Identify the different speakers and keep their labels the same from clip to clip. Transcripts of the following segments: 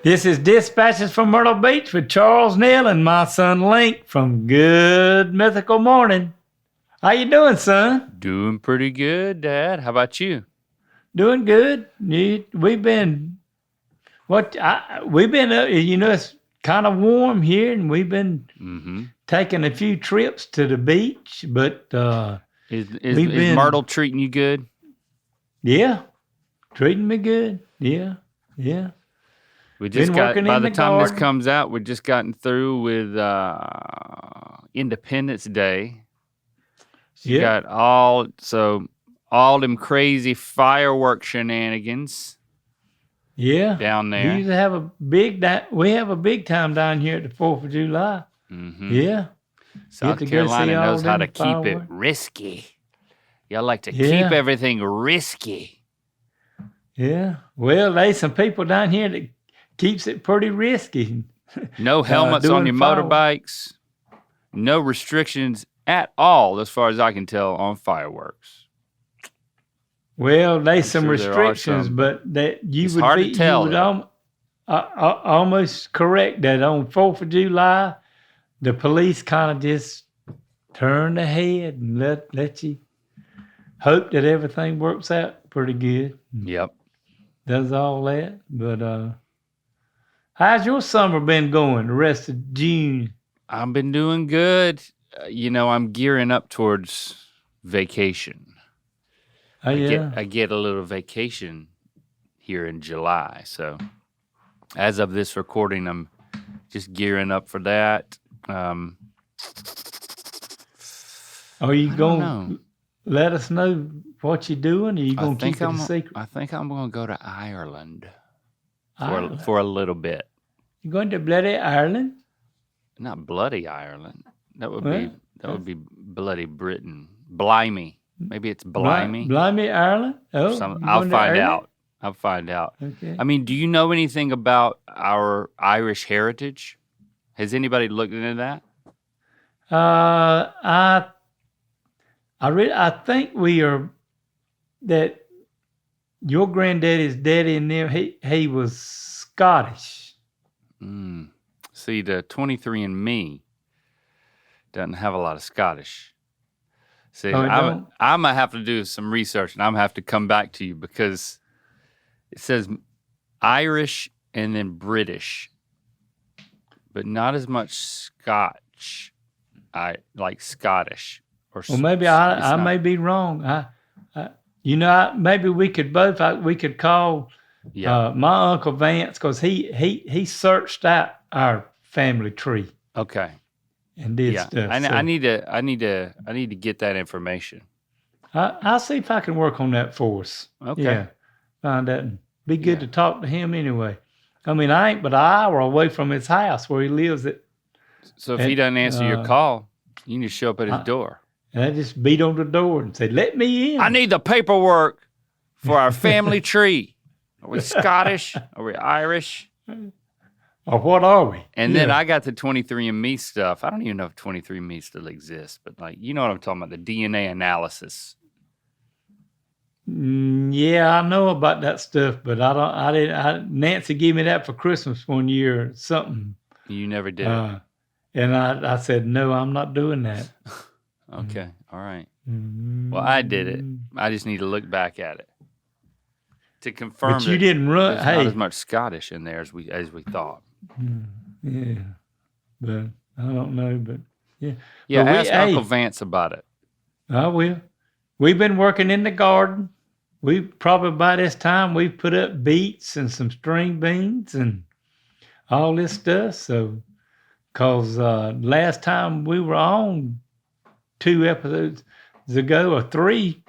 Speaker 1: This is Dispatches from Myrtle Beach with Charles Neal and my son Link from Good Mythical Morning. How you doing, son?
Speaker 2: Doing pretty good, Dad. How about you?
Speaker 1: Doing good. We've been it's kind of warm here, and we've been taking a few trips to the beach. But
Speaker 2: is Myrtle treating you good?
Speaker 1: Yeah, treating me good. Yeah.
Speaker 2: We just by the time this comes out, we've just gotten through with Independence Day. So you got all them crazy firework shenanigans.
Speaker 1: Yeah,
Speaker 2: down there.
Speaker 1: We usually have a big time down here at the 4th of July.
Speaker 2: Mm-hmm.
Speaker 1: Yeah,
Speaker 2: South Carolina knows how to keep it risky. Y'all like to keep everything risky.
Speaker 1: Yeah, well, there's some people down here that keeps it pretty risky.
Speaker 2: No helmets on your motorbikes. No restrictions at all, as far as I can tell, on fireworks.
Speaker 1: Well, there's some restrictions, but that you would almost correct that on 4th of July, the police kind of just turn ahead and let you hope that everything works out pretty good.
Speaker 2: Yep.
Speaker 1: Does all that. But how's your summer been going, the rest of June?
Speaker 2: I've been doing good. I'm gearing up towards vacation. I get a little vacation here in July. So as of this recording, I'm just gearing up for that.
Speaker 1: Are you going to let us know what you're doing? Or are you going to keep it a secret?
Speaker 2: I think I'm going to go to Ireland for a little bit.
Speaker 1: You're going to bloody Ireland?
Speaker 2: Not bloody Ireland. That would be bloody Britain. Blimey. Maybe it's Blimey.
Speaker 1: Blimey, Ireland? Oh,
Speaker 2: I'll find out. Okay. I mean, do you know anything about our Irish heritage? Has anybody looked into that?
Speaker 1: I think we are that your granddaddy's daddy and them. He was Scottish.
Speaker 2: See, the 23andMe doesn't have a lot of Scottish. See, I'm gonna have to do some research, and I'm gonna have to come back to you because it says Irish and then British, but not as much Scotch. I like Scottish.
Speaker 1: Well, maybe I may be wrong. Maybe we could both. We could call my Uncle Vance because he searched out our family tree.
Speaker 2: Okay.
Speaker 1: And did stuff.
Speaker 2: I need to get that information.
Speaker 1: I'll see if I can work on that for us.
Speaker 2: Okay.
Speaker 1: Yeah. Find that and be good to talk to him anyway. I mean, I ain't but an hour away from his house where he lives
Speaker 2: So if he doesn't answer your call, you can just show up at his door.
Speaker 1: And I just beat on the door and say, "Let me in.
Speaker 2: I need the paperwork for our family tree. Are we Scottish? Are we Irish?
Speaker 1: Or what are we?"
Speaker 2: And then I got the 23andMe stuff. I don't even know if 23andMe still exists, but you know what I'm talking about, the DNA analysis.
Speaker 1: Yeah, I know about that stuff, but I didn't. Nancy gave me that for Christmas one year or something.
Speaker 2: You never did.
Speaker 1: And I said, no, I'm not doing that.
Speaker 2: Okay. All right. Well, I did it. I just need to look back at it to confirm
Speaker 1: but you didn't run.
Speaker 2: There's not as much Scottish in there as we thought.
Speaker 1: Yeah, but I don't know. But yeah.
Speaker 2: Yeah, ask Uncle Vance about it.
Speaker 1: I will. We've been working in the garden. We probably by this time we've put up beets and some string beans and all this stuff. So, cause last time we were on 2 episodes ago or 3,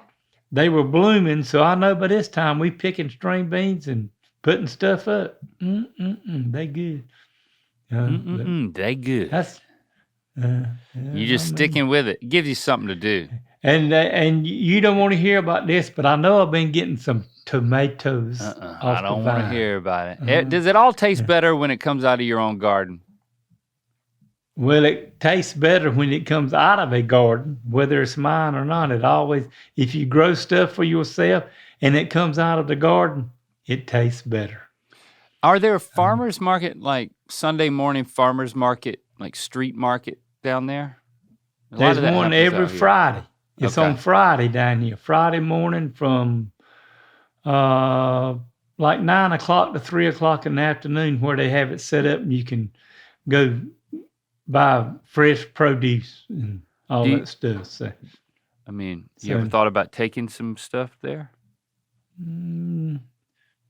Speaker 1: they were blooming. So I know by this time we picking string beans and putting stuff up. They good.
Speaker 2: They good.
Speaker 1: That's
Speaker 2: you just sticking with it. It gives you something to do.
Speaker 1: And you don't want to hear about this, but I know I've been getting some tomatoes.
Speaker 2: I don't want to hear about it. Does it all taste better when it comes out of your own garden?
Speaker 1: Well, it tastes better when it comes out of a garden, whether it's mine or not. It always, if you grow stuff for yourself and it comes out of the garden, it tastes better.
Speaker 2: Are there a farmer's market, like Sunday morning farmer's market, like street market down there?
Speaker 1: There's one every Friday. It's on Friday down here. Friday morning from like 9 o'clock to 3 o'clock in the afternoon, where they have it set up and you can go buy fresh produce and all that stuff. So,
Speaker 2: I mean, you ever thought about taking some stuff there?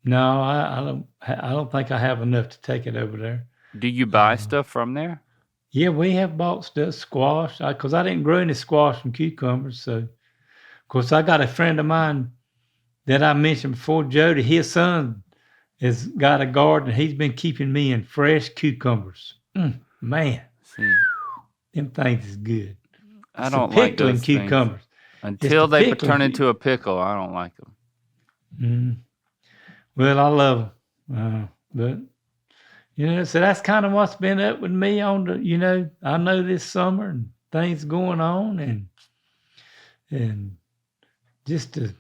Speaker 1: No, I don't think I have enough to take it over there.
Speaker 2: Do you buy stuff from there?
Speaker 1: Yeah, we have bought stuff, squash, because I didn't grow any squash and cucumbers. So, of course, I got a friend of mine that I mentioned before, Jody. His son has got a garden. He's been keeping me in fresh cucumbers. Man, them things is good.
Speaker 2: I don't like those
Speaker 1: cucumbers.
Speaker 2: Until they turn into a pickle, I don't like them.
Speaker 1: Well, I love them. But, so that's kind of what's been up with me on the, I know this summer and things going on and just to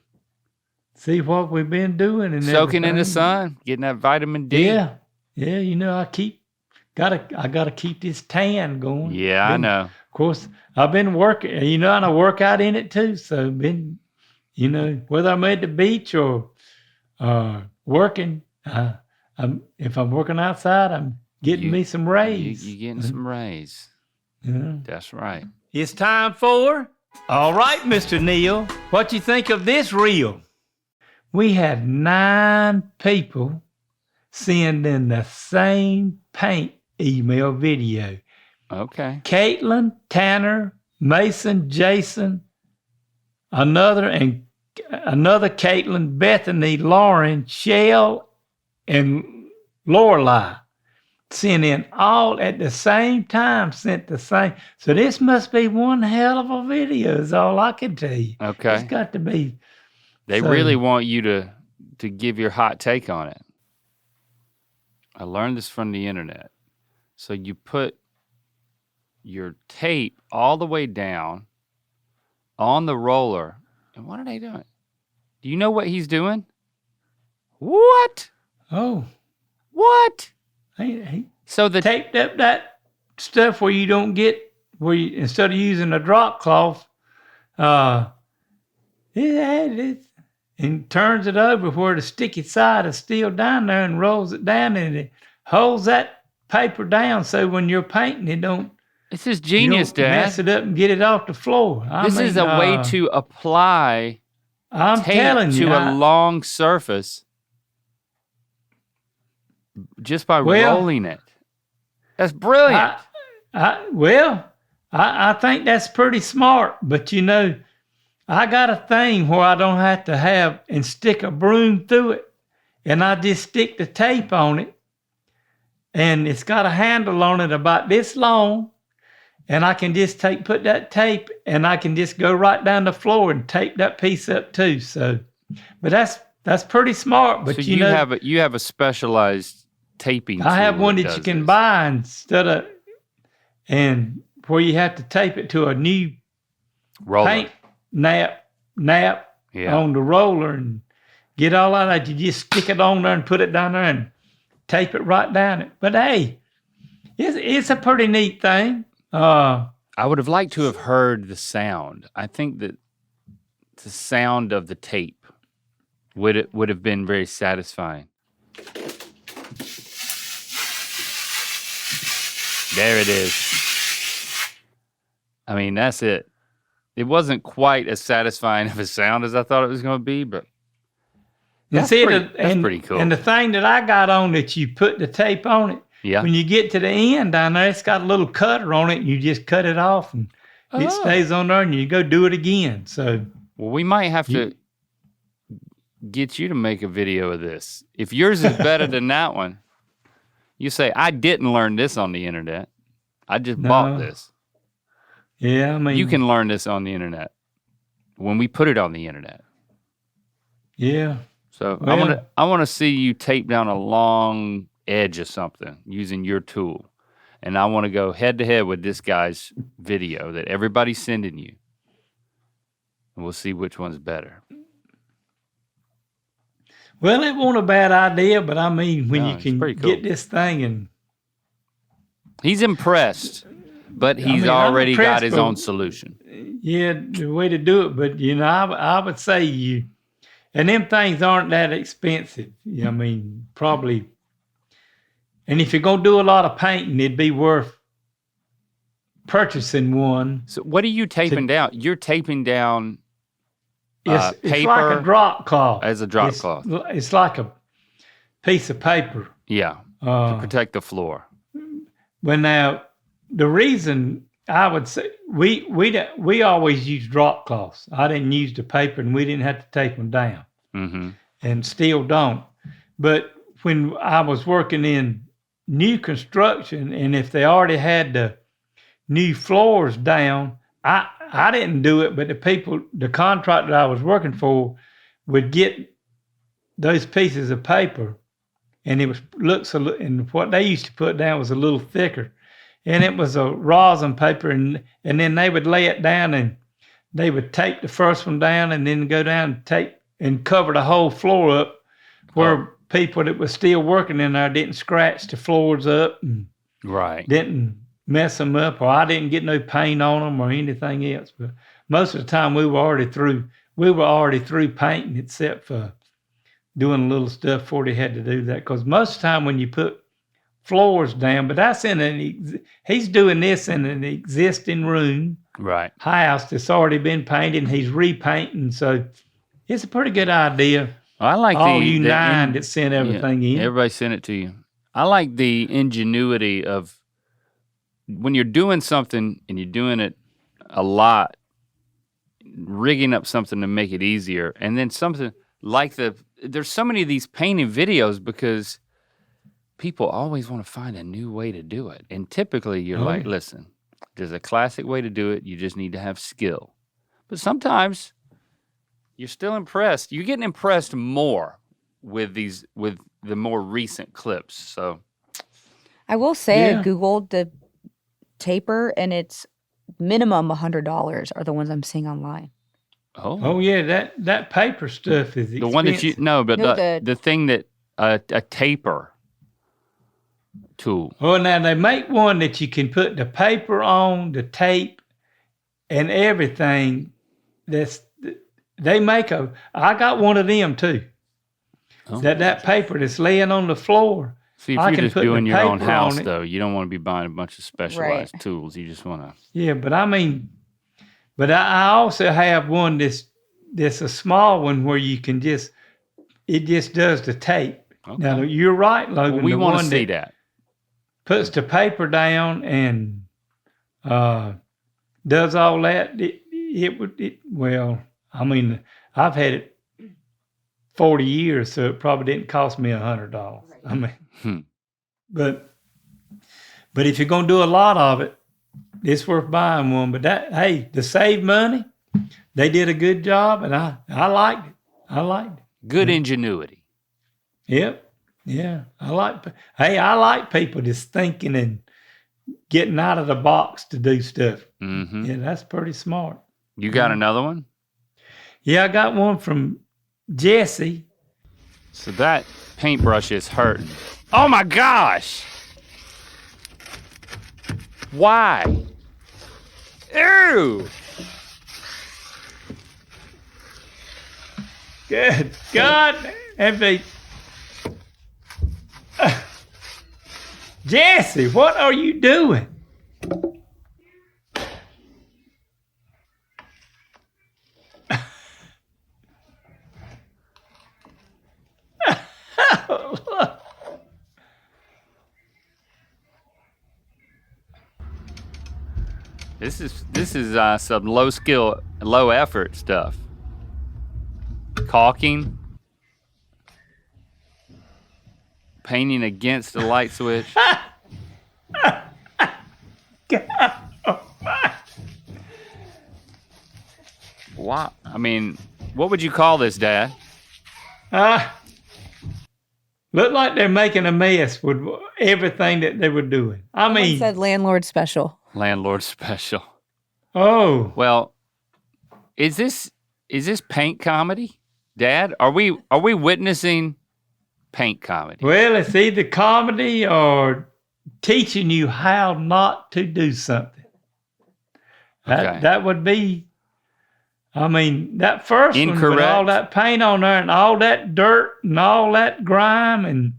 Speaker 1: see what we've been doing. And
Speaker 2: soaking in the sun, getting that vitamin D.
Speaker 1: Yeah. I gotta keep this tan going.
Speaker 2: Yeah, I know.
Speaker 1: Of course, I've been working, and I work out in it too. So been, whether I'm at the beach or working, if I'm working outside, I'm getting me some rays.
Speaker 2: You're getting some rays.
Speaker 1: Yeah.
Speaker 2: That's right.
Speaker 1: It's time for, all right, Mr. Neal, what you think of this reel? We had 9 people send in the same paint email video.
Speaker 2: Okay.
Speaker 1: Caitlin, Tanner, Mason, Jason, another Caitlin, Bethany, Lauren, Shell, and Lorelei sent in all at the same time, sent the same. So this must be one hell of a video is all I can tell you.
Speaker 2: Okay.
Speaker 1: It's got to be.
Speaker 2: They really want you to give your hot take on it. I learned this from the internet. So you put your tape all the way down on the roller. And what are they doing? Do you know what he's doing? What?
Speaker 1: Oh.
Speaker 2: What?
Speaker 1: So the taped up that stuff where you don't get, instead of using a drop cloth, and turns it over where the sticky side is still down there and rolls it down and it holds that paper down so when you're painting it don't.
Speaker 2: This is genius, Dad.
Speaker 1: Mess it up and get it off the floor.
Speaker 2: This is a way to apply tape to a long surface just by rolling it. That's brilliant.
Speaker 1: I think that's pretty smart, but I got a thing where I don't have to have and stick a broom through it, and I just stick the tape on it, and it's got a handle on it about this long, and I can just put that tape, and I can just go right down the floor and tape that piece up too. So, but that's pretty smart. But
Speaker 2: so you have a specialized taping.
Speaker 1: I have one that you can buy instead of, and where you have to tape it to a new
Speaker 2: roller.
Speaker 1: Paint nap on the roller and get all of that. You just stick it on there and put it down there and tape it right down it. But hey, it's a pretty neat thing.
Speaker 2: I would have liked to have heard the sound. I think that the sound of the tape would have been very satisfying. There it is. I mean, that's it. It wasn't quite as satisfying of a sound as I thought it was going to be, but that's pretty cool.
Speaker 1: And the thing that I got on that you put the tape on it, when you get to the end down there, it's got a little cutter on it, and you just cut it off, and it stays on there, and you go do it again. So,
Speaker 2: well, we might have to get you to make a video of this. If yours is better than that one, you say, I didn't learn this on the internet. I just bought this.
Speaker 1: Yeah, I mean,
Speaker 2: you can learn this on the internet when we put it on the internet.
Speaker 1: Yeah.
Speaker 2: So I want to see you tape down a long edge of something using your tool, and I want to go head to head with this guy's video that everybody's sending you, and we'll see which one's better.
Speaker 1: Well, it wasn't a bad idea, but I mean, when you can
Speaker 2: pretty
Speaker 1: get
Speaker 2: cool.
Speaker 1: this thing and...
Speaker 2: He's impressed, but he's already got his own solution.
Speaker 1: Yeah, the way to do it. But, I would say and them things aren't that expensive. I mean, probably. And if you're going to do a lot of painting, it'd be worth purchasing one.
Speaker 2: So what are you taping down? You're taping down
Speaker 1: it's
Speaker 2: paper
Speaker 1: like a drop cloth.
Speaker 2: As a drop cloth.
Speaker 1: It's like a piece of paper.
Speaker 2: Yeah, to protect the floor.
Speaker 1: Well, now, the reason I would say, we always use drop cloths. I didn't use the paper, and we didn't have to tape them down.
Speaker 2: Mm-hmm.
Speaker 1: And still don't. But when I was working in new construction, and if they already had the new floors down, I didn't do it, but the contractor I was working for would get those pieces of paper, and and what they used to put down was a little thicker, and it was a rosin paper, and then they would lay it down, and they would tape the first one down, and then go down and tape and cover the whole floor up, where people that were still working in there didn't scratch the floors up, and didn't mess them up, or I didn't get no paint on them or anything else. But most of the time we were already through painting, except for doing a little stuff before they had to do that. Because most of the time when you put floors down, but that's he's doing this in an existing room, house that's already been painted, and he's repainting. So it's a pretty good idea.
Speaker 2: I like
Speaker 1: that sent everything in.
Speaker 2: Everybody sent it to you. I like the ingenuity of when you're doing something and you're doing it a lot, rigging up something to make it easier, and then something like there's so many of these painting videos because people always want to find a new way to do it. And typically you're like, listen, there's a classic way to do it. You just need to have skill. But sometimes you're still impressed. You're getting impressed more with the more recent clips. So
Speaker 3: I will say I Googled the taper, and it's minimum $100 are the ones I'm seeing online.
Speaker 1: Oh yeah, that paper stuff is expensive.
Speaker 2: The one that the thing that a taper tool.
Speaker 1: Oh, now they make one that you can put the paper on, the tape, and everything. I got one of them too. That paper that's laying on the floor.
Speaker 2: See, if you're just doing your own house, though, you don't want to be buying a bunch of specialized tools. You just want to. Yeah,
Speaker 1: but I mean, I also have one that's a small one where you can it just does the tape. Okay. Now, you're right, Logan.
Speaker 2: Well, we want to see that.
Speaker 1: Puts the paper down and does all that. I mean, I've had it 40 years, so it probably didn't cost me $100. I mean, but if you're going to do a lot of it, it's worth buying one. But to save money, they did a good job, and I liked it.
Speaker 2: Good ingenuity.
Speaker 1: Yep. Yeah. I like people just thinking and getting out of the box to do stuff. Mm-hmm. Yeah, that's pretty smart.
Speaker 2: You got another one?
Speaker 1: Yeah, I got one from Jesse.
Speaker 2: So that paintbrush is hurting. Oh my gosh! Why? Ew!
Speaker 1: Good God! Jesse, what are you doing?
Speaker 2: This is some low skill, low effort stuff. Caulking, painting against the light switch. Wow. I mean, what would you call this, Dad?
Speaker 1: Look like they're making a mess with everything that they were doing. I mean,
Speaker 3: said landlord special.
Speaker 2: Landlord special.
Speaker 1: Oh.
Speaker 2: Well, is this paint comedy? Dad, are we witnessing paint comedy?
Speaker 1: Well, it's either comedy or teaching you how not to do something. That would be, I mean, that first
Speaker 2: Incorrect.
Speaker 1: one with all that paint on there and all that dirt and all that grime and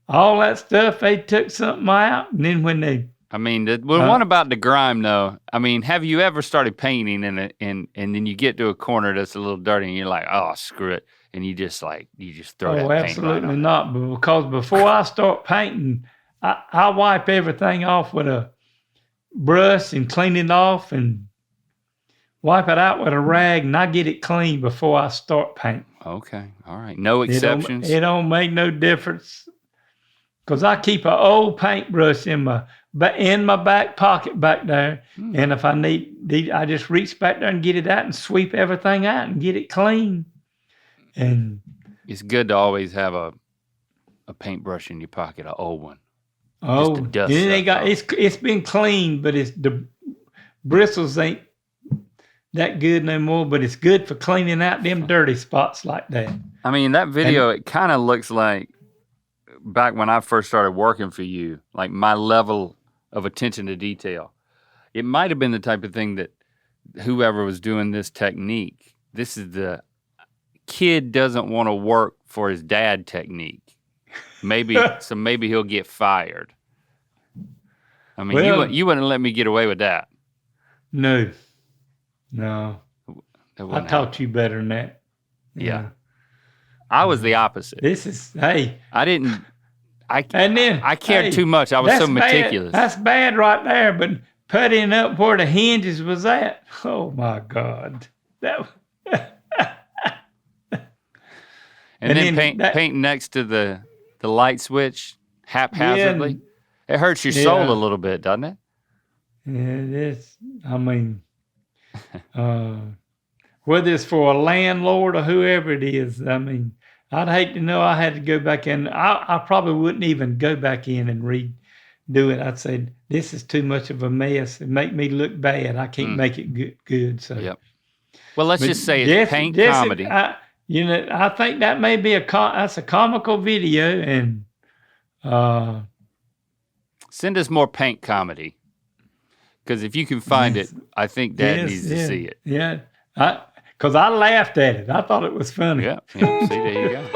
Speaker 1: all that stuff, they took something out. And then when they...
Speaker 2: I mean, the one about the grime, though, I mean, have you ever started painting and then you get to a corner that's a little dirty and you're like, oh, screw it. And you just throw that paint right on.
Speaker 1: Absolutely not. Because before I start painting, I wipe everything off with a brush and clean it off and wipe it out with a rag, and I get it clean before I start painting.
Speaker 2: Okay. All right. No exceptions?
Speaker 1: It don't make no difference. Because I keep an old paintbrush in my back pocket back there. And if I need, I just reach back there and get it out and sweep everything out and get it clean. And
Speaker 2: it's good to always have a paintbrush in your pocket, an old one.
Speaker 1: Oh, it's been cleaned, but the bristles ain't that good no more, but it's good for cleaning out them dirty spots like that.
Speaker 2: I mean, that video, it kind of looks like back when I first started working for you, like my level of attention to detail. It might have been the type of thing that whoever was doing this technique, this is the kid doesn't want to work for his dad technique. Maybe he'll get fired. I mean, you wouldn't let me get away with that.
Speaker 1: No. I taught you better than that.
Speaker 2: Yeah. I was the opposite. I cared too much. I was so meticulous.
Speaker 1: That's bad right there, but putting up where the hinges was at, oh my God.
Speaker 2: And then paint next to the light switch haphazardly. Yeah, it hurts your soul a little bit, doesn't it?
Speaker 1: Yeah, it is. I mean, whether it's for a landlord or whoever it is, I mean, I'd hate to know I had to go back in. I probably wouldn't even go back in and redo it. I'd say, this is too much of a mess. It make me look bad. I can't make it good. So,
Speaker 2: yep. Well, let's just say it's paint comedy.
Speaker 1: I think that may be that's a comical video, and
Speaker 2: send us more paint comedy, because if you can find it, I think Dad needs to see it.
Speaker 1: Yeah, because I laughed at it. I thought it was funny.
Speaker 2: Yeah. See, there you go.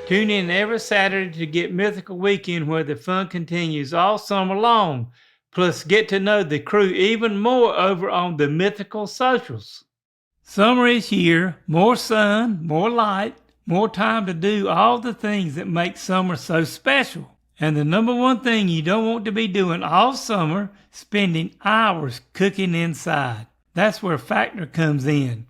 Speaker 1: Tune in every Saturday to get Mythical Weekend, where the fun continues all summer long. Plus, get to know the crew even more over on the Mythical Socials. Summer is here, more sun, more light, more time to do all the things that make summer so special. And the number one thing you don't want to be doing all summer, spending hours cooking inside. That's where Factor comes in.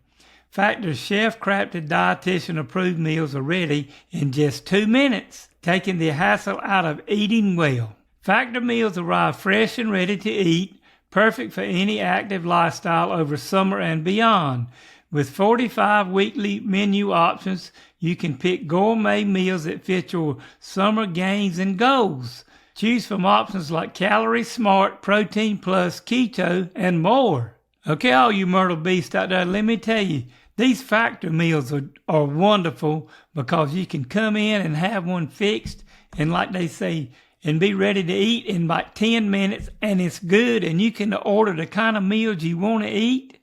Speaker 1: Factor's chef-crafted, dietitian-approved meals are ready in just 2 minutes, taking the hassle out of eating well. Factor meals arrive fresh and ready to eat, perfect for any active lifestyle over summer and beyond. With 45 weekly menu options, you can pick gourmet meals that fit your summer gains and goals. Choose from options like Calorie Smart, Protein Plus, Keto, and more. Okay, all you Myrtle Beasts out there, let me tell you, these Factor meals are wonderful because you can come in and have one fixed and, like they say, and be ready to eat in about 10 minutes, and it's good, and you can order the kind of meals you want to eat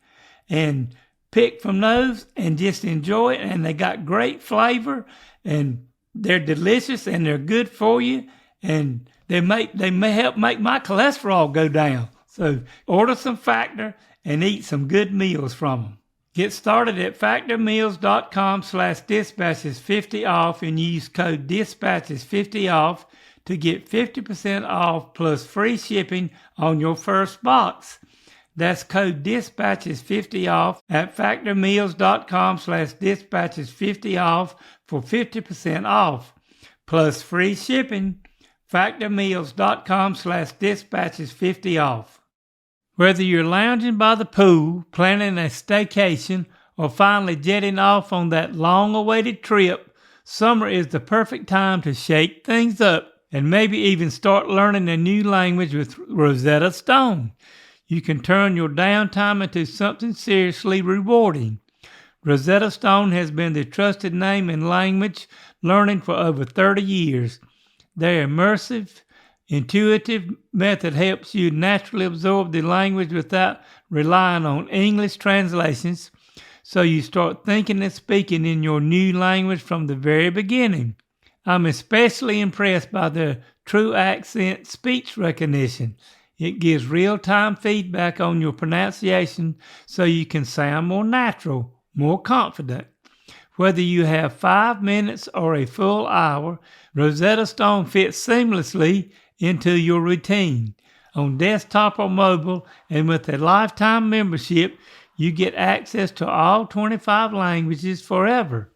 Speaker 1: and pick from those and just enjoy it. And they got great flavor, and they're delicious, and they're good for you, and they may help make my cholesterol go down. So order some Factor and eat some good meals from them. Get started at factormeals.com/dispatches50 off and use code dispatches50 off to get 50% off plus free shipping on your first box. That's code dispatches50 off at factormeals.com/dispatches50 off for 50% off plus free shipping. factormeals.com/dispatches50 off. Whether you're lounging by the pool, planning a staycation, or finally jetting off on that long-awaited trip, summer is the perfect time to shake things up and maybe even start learning a new language with Rosetta Stone. You can turn your downtime into something seriously rewarding. Rosetta Stone has been the trusted name in language learning for over 30 years. Their immersive, intuitive method helps you naturally absorb the language without relying on English translations, so you start thinking and speaking in your new language from the very beginning. I'm especially impressed by their true accent speech recognition. It gives real-time feedback on your pronunciation so you can sound more natural, more confident. Whether you have 5 minutes or a full hour, Rosetta Stone fits seamlessly into your routine. On desktop or mobile, and with a lifetime membership, you get access to all 25 languages forever.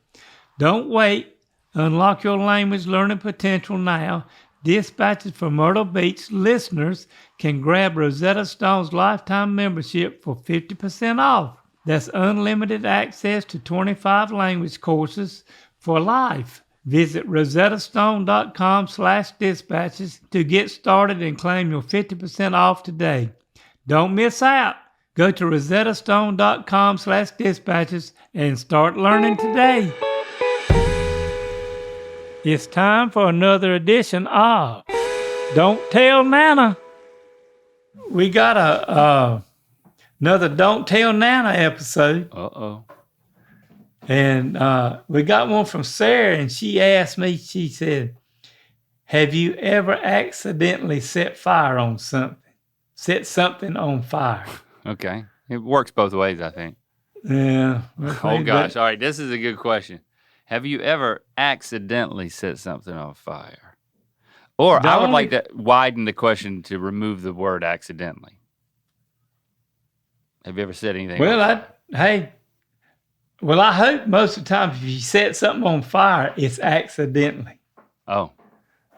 Speaker 1: Don't wait. Unlock your language learning potential now. Dispatches from Myrtle Beach listeners can grab Rosetta Stone's lifetime membership for 50% off. That's unlimited access to 25 language courses for life. Visit rosettastone.com/dispatches to get started and claim your 50% off today. Don't miss out. Go to rosettastone.com/dispatches and start learning today. It's time for another edition of Don't Tell Nana. We got another Don't Tell Nana episode.
Speaker 2: Uh-oh.
Speaker 1: And we got one from Sarah, and she asked me, she said, have you ever accidentally set fire on something? Set something on fire?
Speaker 2: Okay. It works both ways, I think.
Speaker 1: Yeah.
Speaker 2: Oh, gosh. All right. This is a good question. Have you ever accidentally set something on fire? Or I would like to widen the question to remove the word accidentally. Have you ever said anything?
Speaker 1: Well, I hope most of the time if you set something on fire, it's accidentally.
Speaker 2: Oh.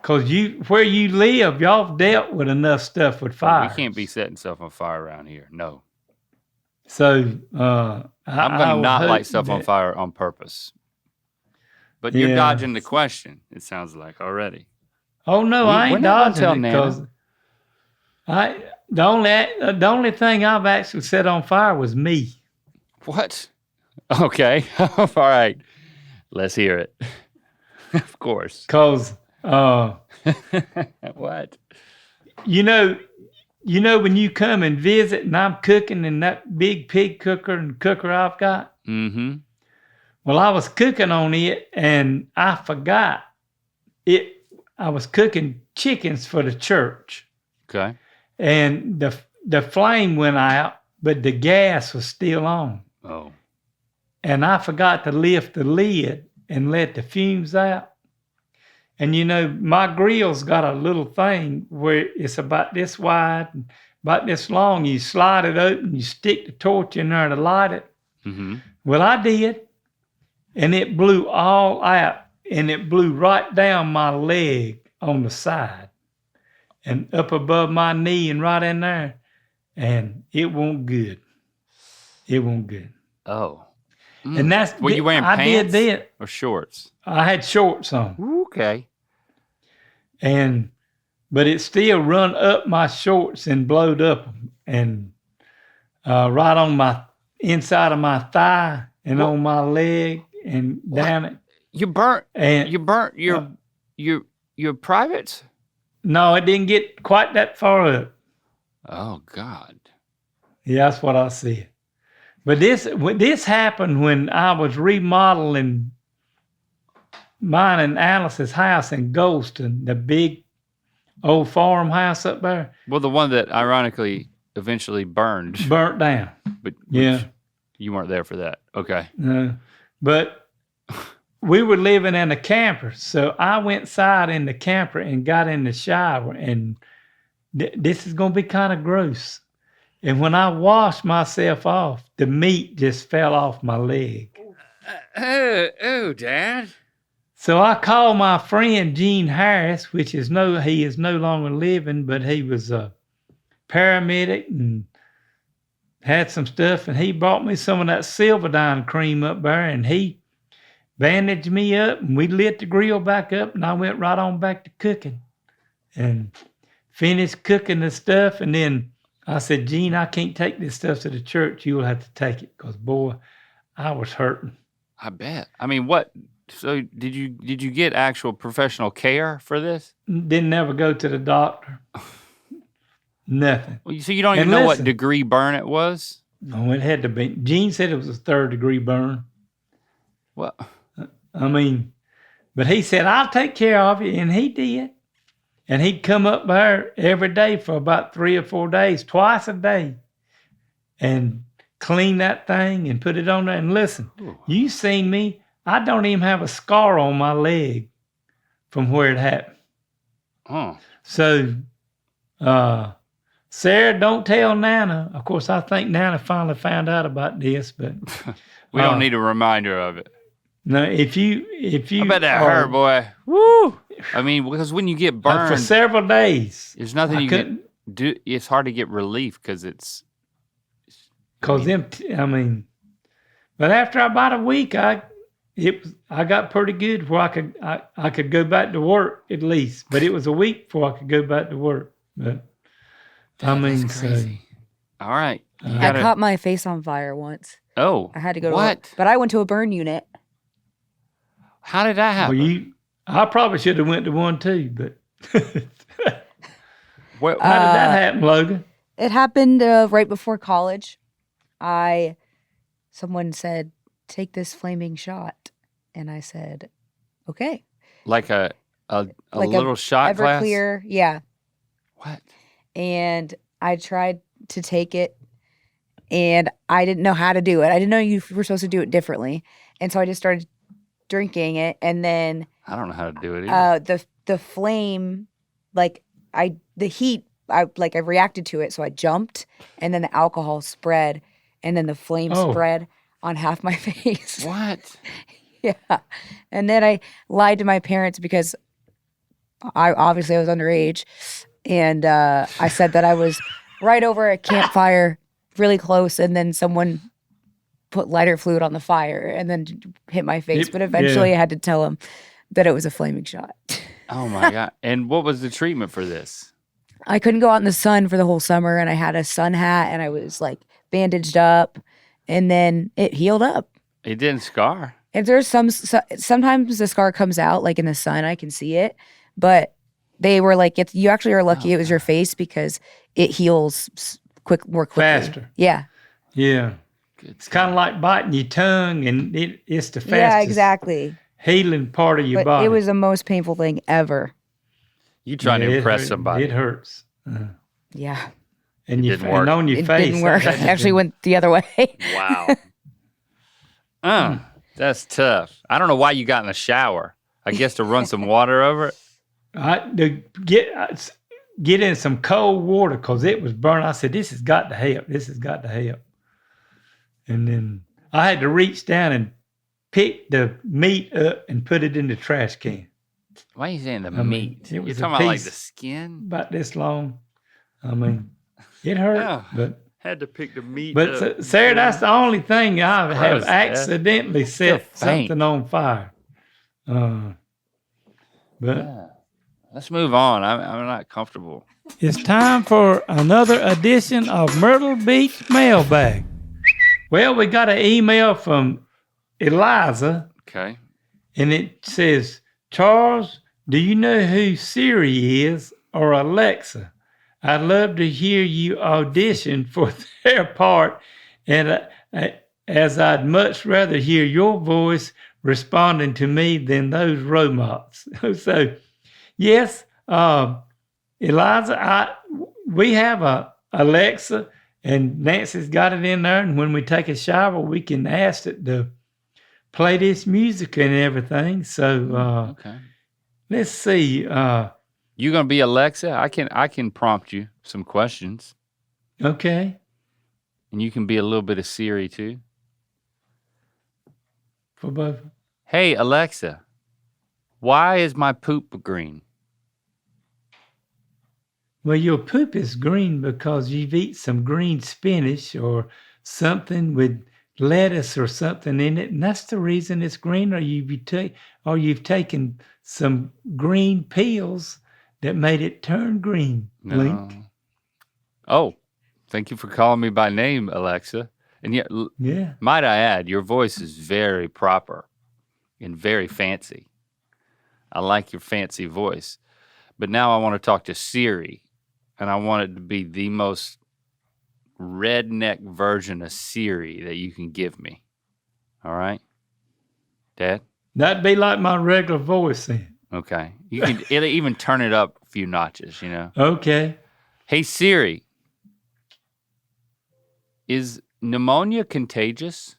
Speaker 1: Because where you live, y'all dealt with enough stuff with fire.
Speaker 2: We can't be setting stuff on fire around here. No.
Speaker 1: So
Speaker 2: I'm going to not light stuff on fire on purpose. But you're dodging the question, it sounds like, already.
Speaker 1: Oh, no, I ain't dodging it because the only thing I've actually set on fire was me.
Speaker 2: What? Okay. All right. Let's hear it. Of course.
Speaker 1: Because
Speaker 2: what?
Speaker 1: You know when you come and visit and I'm cooking in that big pig cooker I've got?
Speaker 2: Mm-hmm.
Speaker 1: Well, I was cooking on it and I forgot it. I was cooking chickens for the church.
Speaker 2: Okay.
Speaker 1: And the flame went out, but the gas was still on.
Speaker 2: Oh.
Speaker 1: And I forgot to lift the lid and let the fumes out. And my grill's got a little thing where it's about this wide, about this long. You slide it open, you stick the torch in there to light it.
Speaker 2: Mm-hmm.
Speaker 1: Well, I did. And it blew all out. And it blew right down my leg on the side. And up above my knee and right in there. And it wasn't good. It wasn't good.
Speaker 2: Oh.
Speaker 1: And that's
Speaker 2: were you wearing pants
Speaker 1: did that.
Speaker 2: or shorts?
Speaker 1: I had shorts on.
Speaker 2: Okay.
Speaker 1: But it still run up my shorts and blowed up and right on my inside of my thigh and on my leg and down it.
Speaker 2: You burnt your privates?
Speaker 1: No, it didn't get quite that far up.
Speaker 2: Oh God.
Speaker 1: Yeah, that's what I said. But this happened when I was remodeling mine and Alice's house in Goldston, the big old farmhouse up there.
Speaker 2: Well, the one that ironically eventually burnt
Speaker 1: down.
Speaker 2: But
Speaker 1: yeah,
Speaker 2: you weren't there for that. Okay.
Speaker 1: But we were living in a camper, so I went inside in the camper and got in the shower, and this is going to be kind of gross. And when I washed myself off, the meat just fell off my leg.
Speaker 2: Oh, Dad.
Speaker 1: So I called my friend Gene Harris, he is no longer living, but he was a paramedic and had some stuff, and he brought me some of that Silverdine cream up there, and he bandaged me up, and we lit the grill back up, and I went right on back to cooking and finished cooking the stuff. And then I said, Gene, I can't take this stuff to the church. You'll have to take it because, boy, I was hurting.
Speaker 2: I bet. I mean, what? So did you get actual professional care for this?
Speaker 1: Didn't ever go to the doctor. Nothing.
Speaker 2: Well, so you don't even
Speaker 1: And
Speaker 2: know what
Speaker 1: listen,
Speaker 2: degree burn it was?
Speaker 1: no, it had to be. Gene said it was a 3rd-degree burn.
Speaker 2: Well,
Speaker 1: I mean, but he said, I'll take care of you. And he did. And he'd come up there every day for about 3 or 4 days, twice a day, and clean that thing and put it on there. And listen, you seen me. I don't even have a scar on my leg from where it happened.
Speaker 2: oh.
Speaker 1: So, Sarah, don't tell Nana. Of course, I think Nana finally found out about this, but
Speaker 2: We don't need a reminder of it.
Speaker 1: no, if you,
Speaker 2: I bet that hurt, boy. Woo! I mean, because when you get burned
Speaker 1: for several days,
Speaker 2: there's nothing
Speaker 1: I
Speaker 2: you
Speaker 1: couldn't,
Speaker 2: can do. It's hard to get relief because it's.
Speaker 1: cause but after about a week, I got pretty good where I could go back to work at least, but it was a week before I could go back to work. But
Speaker 2: That's crazy. All right.
Speaker 3: I caught my face on fire once.
Speaker 2: Oh.
Speaker 3: I had to go to work. But I went to a burn unit.
Speaker 2: How did that happen?
Speaker 1: Well, I probably should have went to one too, but how did that happen, Logan?
Speaker 3: It happened right before college. Someone said, "Take this flaming shot," and I said, "Okay."
Speaker 2: Like a little shot glass?
Speaker 3: Everclear, yeah.
Speaker 2: What?
Speaker 3: And I tried to take it, and I didn't know how to do it. I didn't know you were supposed to do it differently, and so I just started drinking it, and then
Speaker 2: I don't know how to do it either.
Speaker 3: the flame, the heat, I reacted to it, so I jumped, and then the alcohol spread, and then the flame spread on half my face.
Speaker 2: What?
Speaker 3: Yeah. And then I lied to my parents because I was underage, and I said that I was right over a campfire really close, and then someone put lighter fluid on the fire and then hit my face. But eventually I had to tell them that it was a flaming shot.
Speaker 2: Oh my God. And what was the treatment for this?
Speaker 3: I couldn't go out in the sun for the whole summer, and I had a sun hat, and I was bandaged up, and then it healed up.
Speaker 2: It didn't scar.
Speaker 3: And there's sometimes the scar comes out in the sun, I can see it, but they were you actually are lucky it was your face because it heals more quickly.
Speaker 1: Faster.
Speaker 3: Yeah.
Speaker 1: Yeah. It's kind of like biting your tongue, and it's the fastest
Speaker 3: Yeah, exactly.
Speaker 1: healing part of your body.
Speaker 3: It was the most painful thing ever.
Speaker 2: You trying to impress somebody.
Speaker 1: It hurts.
Speaker 3: Yeah.
Speaker 1: And
Speaker 2: it didn't work.
Speaker 1: on your face.
Speaker 3: It didn't work. It actually went the other way.
Speaker 2: Wow. That's tough. I don't know why you got in the shower. I guess to run some water over it.
Speaker 1: To get in some cold water because it was burning. I said, this has got to help. This has got to help. And then I had to reach down and pick the meat up and put it in the trash can.
Speaker 2: Why are you saying the meat? You're talking about the skin?
Speaker 1: About this long. I mean, it hurt, but
Speaker 2: had to pick the meat
Speaker 1: up. But Sarah, that's the only thing I have accidentally set something on fire. But
Speaker 2: let's move on. I'm not comfortable.
Speaker 1: It's time for another edition of Myrtle Beach Mailbag. Well, we got an email from Eliza.
Speaker 2: Okay.
Speaker 1: And it says, Charles, do you know who Siri is or Alexa? I'd love to hear you audition for their part, and as I'd much rather hear your voice responding to me than those robots. So, yes, Eliza, we have a Alexa, and Nancy's got it in there, and when we take a shower, we can ask it to play this music and everything. So,
Speaker 2: okay.
Speaker 1: Let's see.
Speaker 2: You gonna be Alexa? I can prompt you some questions.
Speaker 1: Okay.
Speaker 2: And you can be a little bit of Siri too.
Speaker 1: For both.
Speaker 2: Hey Alexa, why is my poop green?
Speaker 1: Well, your poop is green because you've eaten some green spinach or something with lettuce or something in it, and that's the reason it's green. Or you've taken some green pills that made it turn green.
Speaker 2: No. Oh, thank you for calling me by name, Alexa. And yet,
Speaker 1: Yeah.
Speaker 2: might I add, your voice is very proper and very fancy. I like your fancy voice. But now I want to talk to Siri, and I want it to be the most redneck version of Siri that you can give me. All right? Dad?
Speaker 1: That'd be like my regular voice then.
Speaker 2: Okay. It'll even turn it up a few notches, you know?
Speaker 1: Okay.
Speaker 2: Hey, Siri, is pneumonia contagious?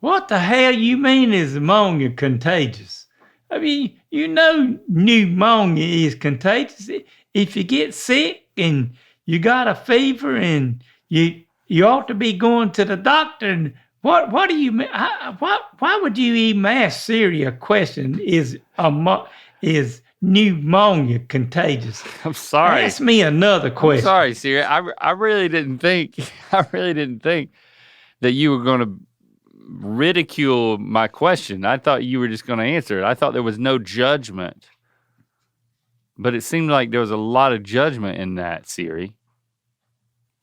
Speaker 1: What the hell you mean is pneumonia contagious? I mean, you know pneumonia is contagious. If you get sick and you got a fever and you ought to be going to the doctor. And what do you mean? Why would you even ask Siri a question? Is pneumonia contagious?
Speaker 2: I'm sorry.
Speaker 1: Ask me another question.
Speaker 2: I'm sorry, Siri. I really didn't think that you were going to ridicule my question. I thought you were just going to answer it. I thought there was no judgment. But it seemed like there was a lot of judgment in that, Siri.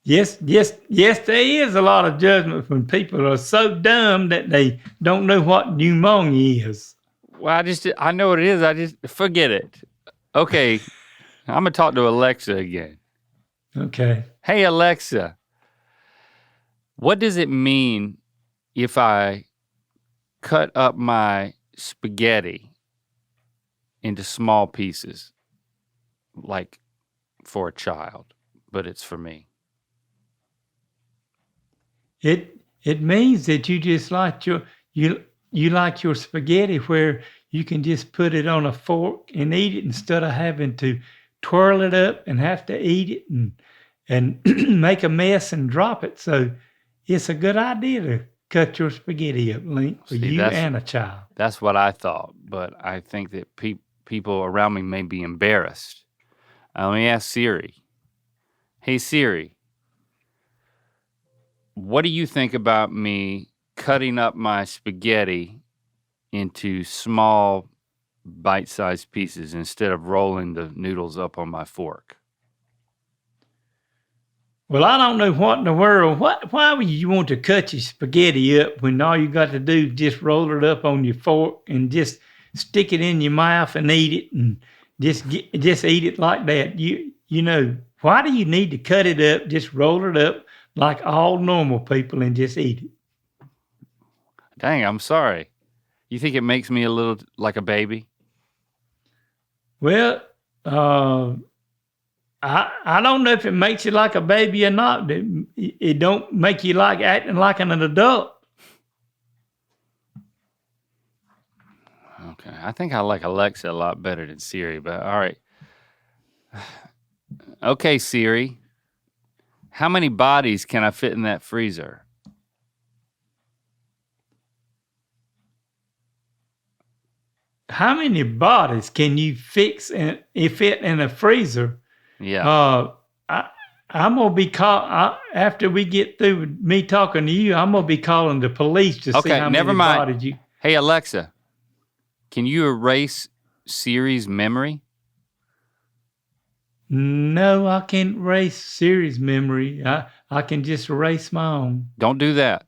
Speaker 1: Yes, there is a lot of judgment when people are so dumb that they don't know what pneumonia is.
Speaker 2: Well, I know what it is. I just forget it. Okay, I'm going to talk to Alexa again.
Speaker 1: Okay.
Speaker 2: Hey, Alexa, what does it mean if I cut up my spaghetti into small pieces, like for a child, but it's for me?
Speaker 1: It means that you just like you like your spaghetti where you can just put it on a fork and eat it instead of having to twirl it up and have to eat it and make a mess and drop it. So it's a good idea to cut your spaghetti up, Link, for you and a child.
Speaker 2: That's what I thought, but I think that people around me may be embarrassed. Let me ask Siri. Hey, Siri, what do you think about me cutting up my spaghetti into small bite-sized pieces instead of rolling the noodles up on my fork?
Speaker 1: Well, I don't know what in the world. Why would you want to cut your spaghetti up when all you got to do is just roll it up on your fork and just stick it in your mouth and eat it and just eat it like that? You know, why do you need to cut it up? Just roll it up like all normal people and just eat it.
Speaker 2: Dang, I'm sorry. You think it makes me a little like a baby?
Speaker 1: Well, I don't know if it makes you like a baby or not. It don't make you like acting like an adult.
Speaker 2: Okay, I think I like Alexa a lot better than Siri, but all right. Okay, Siri, how many bodies can I fit in that freezer?
Speaker 1: How many bodies can you fit in a freezer?
Speaker 2: Yeah.
Speaker 1: I'm gonna be after we get through with me talking to you. I'm gonna be calling the police to see how many bodies you.
Speaker 2: Hey, Alexa, can you erase Siri's memory?
Speaker 1: No, I can't erase Siri's memory. I can just erase my own.
Speaker 2: Don't do that,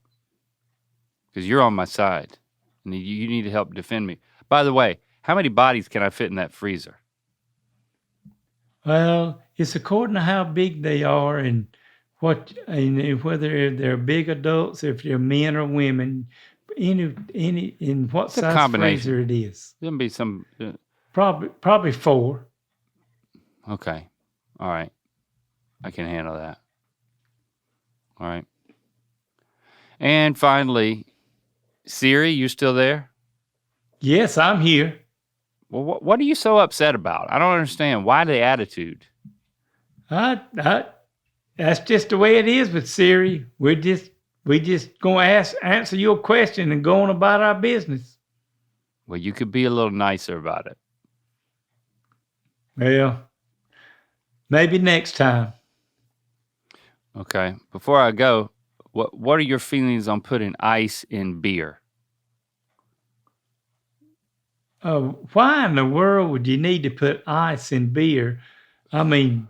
Speaker 2: because you're on my side, and you need to help defend me. By the way, how many bodies can I fit in that freezer?
Speaker 1: Well, it's according to how big they are and whether they're big adults, if they're men or women, in what size freezer it is.
Speaker 2: There'll be some.
Speaker 1: Probably 4.
Speaker 2: Okay, all right, I can handle that. All right, and finally, Siri, you still there?
Speaker 1: Yes, I'm here.
Speaker 2: Well, what are you so upset about? I don't understand. Why the attitude?
Speaker 1: That's just the way it is with Siri. We just gonna answer your question and go on about our business.
Speaker 2: Well, you could be a little nicer about it.
Speaker 1: Well, maybe next time.
Speaker 2: Okay. Before I go, what are your feelings on putting ice in beer?
Speaker 1: Why in the world would you need to put ice in beer? I mean,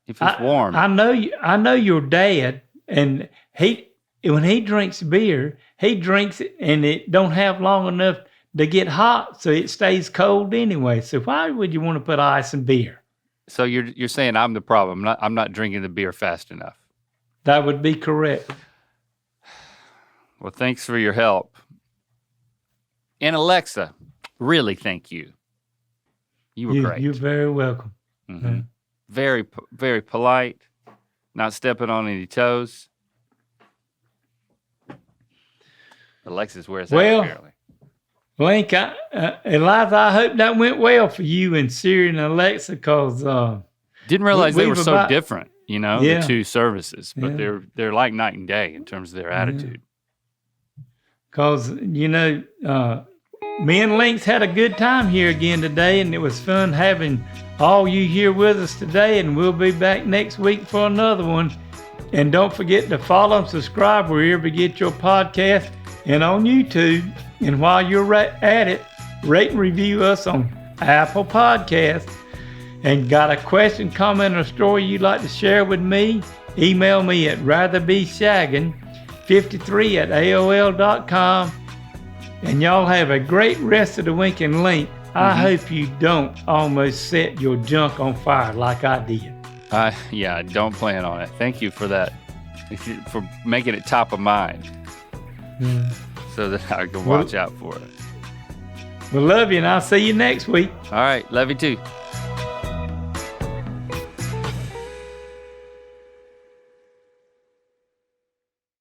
Speaker 2: if it's warm.
Speaker 1: I know your dad, and when he drinks beer, he drinks it and it don't have long enough to get hot, so it stays cold anyway. So why would you want to put ice in beer?
Speaker 2: So you're saying I'm the problem. I'm not drinking the beer fast enough.
Speaker 1: That would be correct.
Speaker 2: Well, thanks for your help. And Alexa, really thank you. You were great.
Speaker 1: You're very welcome.
Speaker 2: Mm-hmm. Very, very polite, not stepping on any toes. Alexa's where it's at, apparently.
Speaker 1: Link, Eliza, I hope that went well for you and Siri and Alexa, because
Speaker 2: didn't realize they were so different,
Speaker 1: the
Speaker 2: two services, but they're like night and day in terms of their attitude.
Speaker 1: Because, me and Lynx had a good time here again today, and it was fun having all you here with us today, and we'll be back next week for another one. And don't forget to follow and subscribe wherever you get your podcast and on YouTube. And while you're at it, rate and review us on Apple Podcasts. And got a question, comment, or story you'd like to share with me? Email me at ratherbeshaggin53@aol.com. And y'all have a great rest of the week. And Link, I hope you don't almost set your junk on fire like I did.
Speaker 2: Yeah, don't plan on it. Thank you for that, for making it top of mind. So that I can watch out for it.
Speaker 1: We love you, and I'll see you next week.
Speaker 2: All right. Love you too.